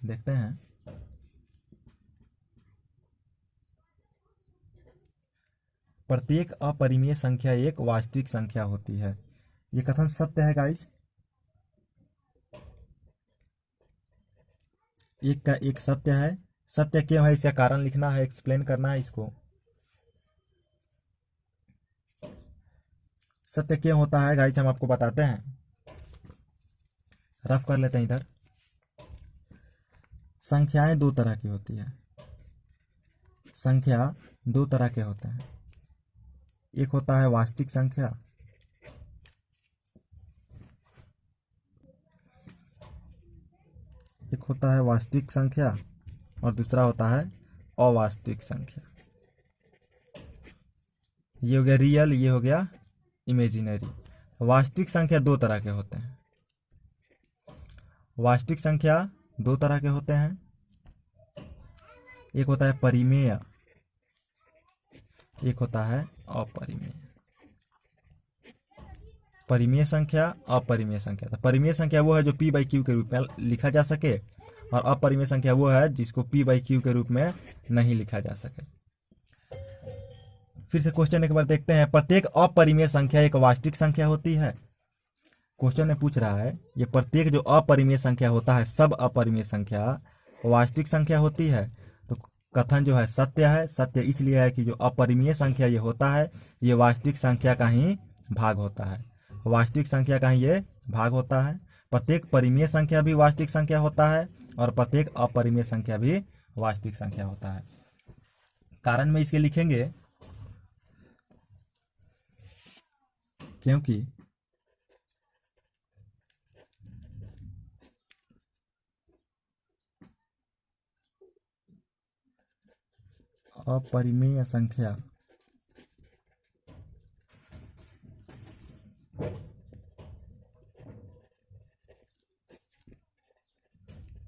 देखते हैं। प्रत्येक अपरिमेय संख्या एक वास्तविक संख्या होती है। ये कथन सत्य है गाइस। एक का एक सत्य है। सत्य क्यों है इसका कारण लिखना है, एक्सप्लेन करना है इसको। सत्य क्यों होता है गाइस हम आपको बताते हैं। रफ कर लेते हैं इधर। संख्याएं दो तरह की होती है। संख्या दो तरह के होते हैं। एक होता है वास्तविक संख्या, एक होता है वास्तविक संख्या और दूसरा होता है अवास्तविक संख्या। ये हो गया रियल, ये हो गया इमेजिनरी। वास्तविक संख्या दो तरह के होते हैं। वास्तविक संख्या दो तरह के होते हैं। एक होता है परिमेय, एक होता है अपरिमेय। परिमेय संख्या, अपरिमेय संख्या। तो परिमेय संख्या वो है जो p बाई क्यू के रूप में लिखा जा सके, और अपरिमेय संख्या वो है जिसको p बाई क्यू के रूप में नहीं लिखा जा सके। फिर से क्वेश्चन एक बार देखते हैं। प्रत्येक अपरिमेय संख्या एक वास्तविक संख्या होती है। क्वेश्चन में पूछ रहा है ये प्रत्येक जो अपरिमेय संख्या होता है, सब अपरिमेय संख्या वास्तविक संख्या होती है। तो कथन जो है सत्य है। सत्य इसलिए है कि जो अपरिमेय संख्या ये होता है ये वास्तविक संख्या का ही भाग होता है। वास्तविक संख्या का ही ये भाग होता है। प्रत्येक परिमेय संख्या भी वास्तविक संख्या होता है और प्रत्येक अपरिमेय संख्या भी वास्तविक संख्या होता है। कारण में इसके लिखेंगे क्योंकि अपरिमेय संख्या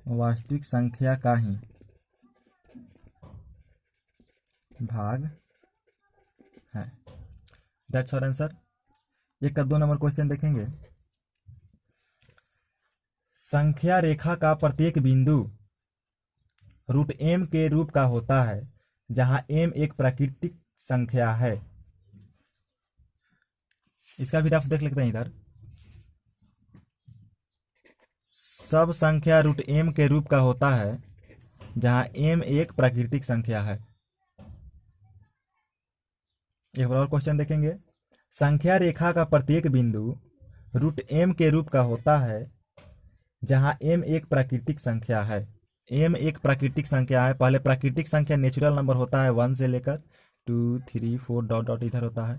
वास्तविक संख्या का ही भाग है। That's our answer. एक का 2 नंबर क्वेश्चन देखेंगे। संख्या रेखा का प्रत्येक बिंदु रूट m के रूप का होता है जहां m एक प्राकृतिक संख्या है। इसका भी रफ देख लेते हैं इधर। सब संख्या रूट m के रूप का होता है जहां m एक प्राकृतिक संख्या है। एक बार और क्वेश्चन देखेंगे। संख्या रेखा का प्रत्येक बिंदु रूट m के रूप का होता है जहां m एक प्राकृतिक संख्या है। m एक प्राकृतिक संख्या है। पहले प्राकृतिक संख्या नेचुरल नंबर होता है 1 से लेकर 2 3 4 डॉट डॉट इधर होता है।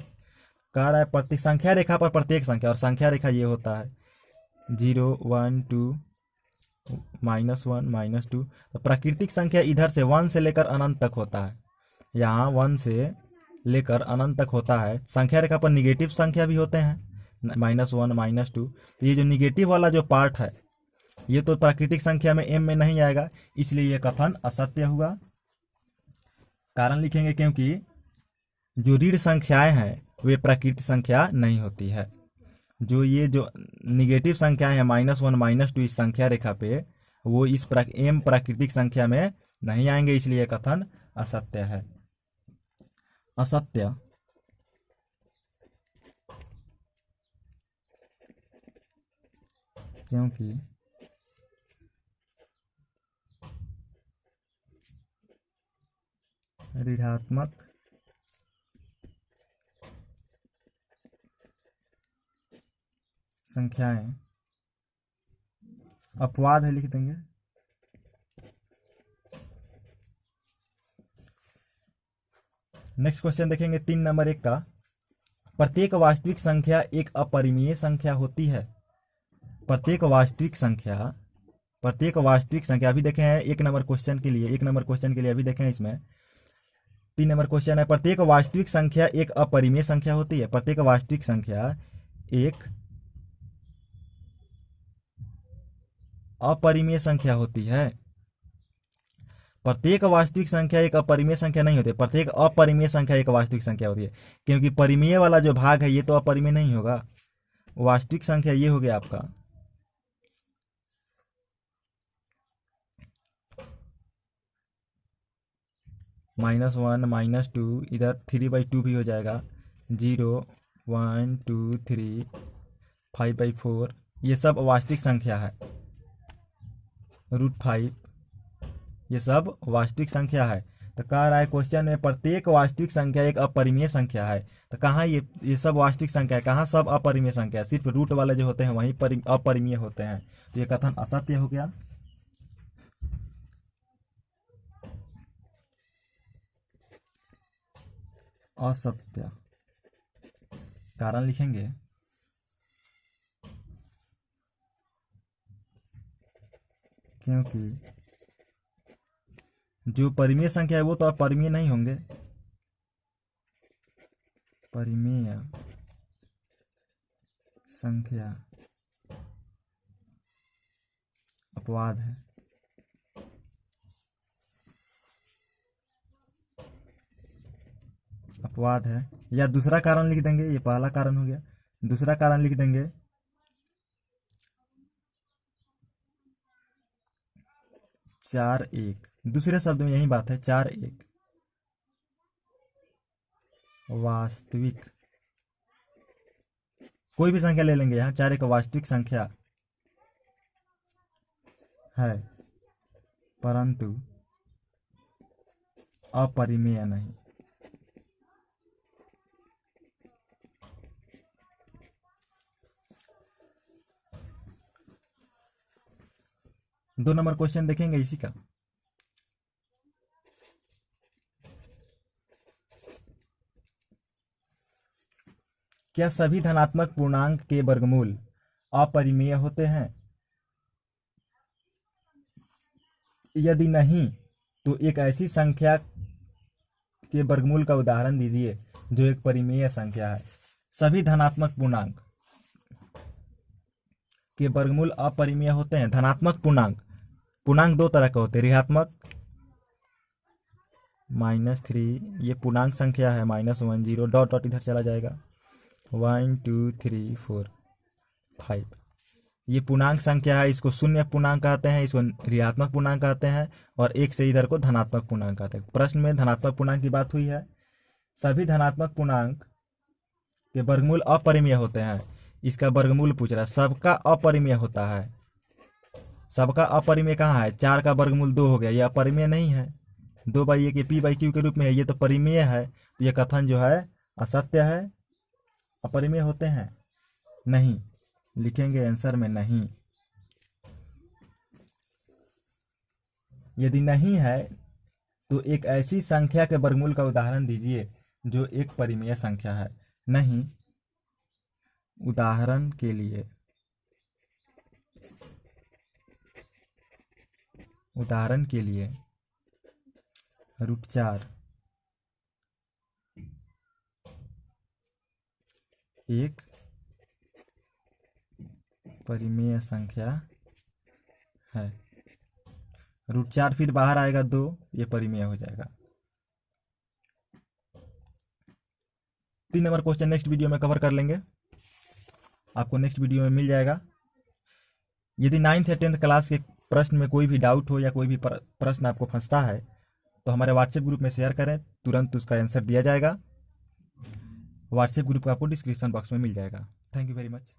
कह रहा है प्रत्येक संख्या रेखा पर प्रत्येक संख्या, और संख्या रेखा ये होता है 0 1 2 -1 -2। तो प्राकृतिक संख्या इधर से 1 से लेकर अनंत तक होता है। यहाँ 1 से लेकर अनंत तक होता है। संख्या रेखा पर निगेटिव संख्या भी होते हैं -1 -2। तो ये जो निगेटिव वाला जो पार्ट है ये तो प्राकृतिक संख्या में m में नहीं आएगा, इसलिए ये कथन असत्य हुआ। कारण लिखेंगे क्योंकि जो ऋण संख्याएं हैं वे प्राकृतिक संख्या नहीं होती है। जो ये जो निगेटिव संख्याएं हैं -1 -2 इस संख्या रेखा पे, वो इस m प्राकृतिक संख्या में नहीं आएंगे, इसलिए यह कथन असत्य है। असत्य क्योंकि ऋणात्मक संख्याएं अपवाद है, लिख देंगे। नेक्स्ट क्वेश्चन देखेंगे 3 नंबर 1 का। प्रत्येक वास्तविक संख्या एक अपरिमेय संख्या होती है। प्रत्येक वास्तविक संख्या अभी देखे हैं 1 नंबर क्वेश्चन के लिए। 1 नंबर क्वेश्चन के लिए अभी देखें। इसमें 3 नंबर क्वेश्चन है। प्रत्येक वास्तविक संख्या एक अपरिमेय संख्या होती है। प्रत्येक वास्तविक संख्या एक अपरिमेय संख्या होती है। प्रत्येक वास्तविक संख्या एक अपरिमेय संख्या नहीं होती। प्रत्येक अपरिमेय संख्या एक वास्तविक संख्या होती है, क्योंकि परिमेय वाला जो भाग है ये तो अपरिमेय नहीं होगा। वास्तविक संख्या ये हो गया आपका -1 -2, इधर 3/2 भी हो जाएगा। 0 1 2 3 5/4, ये सब वास्तविक संख्या है। √5, ये सब वास्तविक संख्या है। तो कह रहा है क्वेश्चन में प्रत्येक वास्तविक संख्या एक अपरिमेय संख्या है। तो कहाँ ये सब वास्तविक संख्या है, कहाँ सब अपरिमेय संख्या है? सिर्फ रूट वाले जो होते हैं वहीं अपरिमेय होते हैं। तो ये कथन असत्य हो गया। असत्य। कारण लिखेंगे क्योंकि जो परिमेय संख्या है वो तो अपरिमेय नहीं होंगे। परिमेय संख्या अपवाद है। अपवाद है। या दूसरा कारण लिख देंगे, ये पहला कारण हो गया। दूसरा कारण लिख देंगे 4 1, दूसरे शब्द में यही बात है। 4 1 वास्तविक, कोई भी संख्या ले लेंगे, यहाँ 4 1 वास्तविक संख्या है, परंतु अपरिमेय नहीं। दो नंबर क्वेश्चन देखेंगे इसी का। क्या सभी धनात्मक पूर्णांक के वर्गमूल अपरिमेय होते हैं? यदि नहीं तो एक ऐसी संख्या के वर्गमूल का उदाहरण दीजिए जो एक परिमेय संख्या है। सभी धनात्मक पूर्णांक के वर्गमूल अपरिमेय होते हैं। धनात्मक पूर्णांक, पूर्णांक दो तरह के होते हैं, ऋणात्मक -3, ये पूर्णांक संख्या है, -1 0 डॉट डॉट इधर चला जाएगा, 1 2 3 4 5, ये पूर्णांक संख्या है। इसको शून्य पूर्णांक कहते हैं, इसको ऋणात्मक पूर्णांक कहते हैं, और एक से इधर को धनात्मक पूर्णांक कहते हैं। प्रश्न में धनात्मक पूर्णांक की बात हुई है। सभी धनात्मक पूर्णांक के वर्गमूल अपरिमेय होते हैं। इसका वर्गमूल पूछ रहा है। सबका अपरिमेय होता है। सबका अपरिमेय कहाँ है? 4 का वर्गमूल 2 हो गया, ये अपरिमेय नहीं है। 2/1 p/q के रूप में है, ये तो परिमेय है। तो ये कथन जो है असत्य है। अपरिमेय होते हैं नहीं, लिखेंगे आंसर में नहीं। यदि नहीं है तो एक ऐसी संख्या के वर्गमूल का उदाहरण दीजिए जो एक परिमेय संख्या है। नहीं, उदाहरण के लिए, उदाहरण के लिए √4 एक परिमेय संख्या है। √4 फिर बाहर आएगा 2, ये परिमेय हो जाएगा। 3 नंबर क्वेश्चन नेक्स्ट वीडियो में कवर कर लेंगे, आपको नेक्स्ट वीडियो में मिल जाएगा। यदि 9th या 10th क्लास के प्रश्न में कोई भी डाउट हो या कोई भी प्रश्न आपको फंसता है तो हमारे व्हाट्सएप ग्रुप में शेयर करें, तुरंत उसका आंसर दिया जाएगा। व्हाट्सएप ग्रुप का आपको डिस्क्रिप्शन बॉक्स में मिल जाएगा। Thank you very much.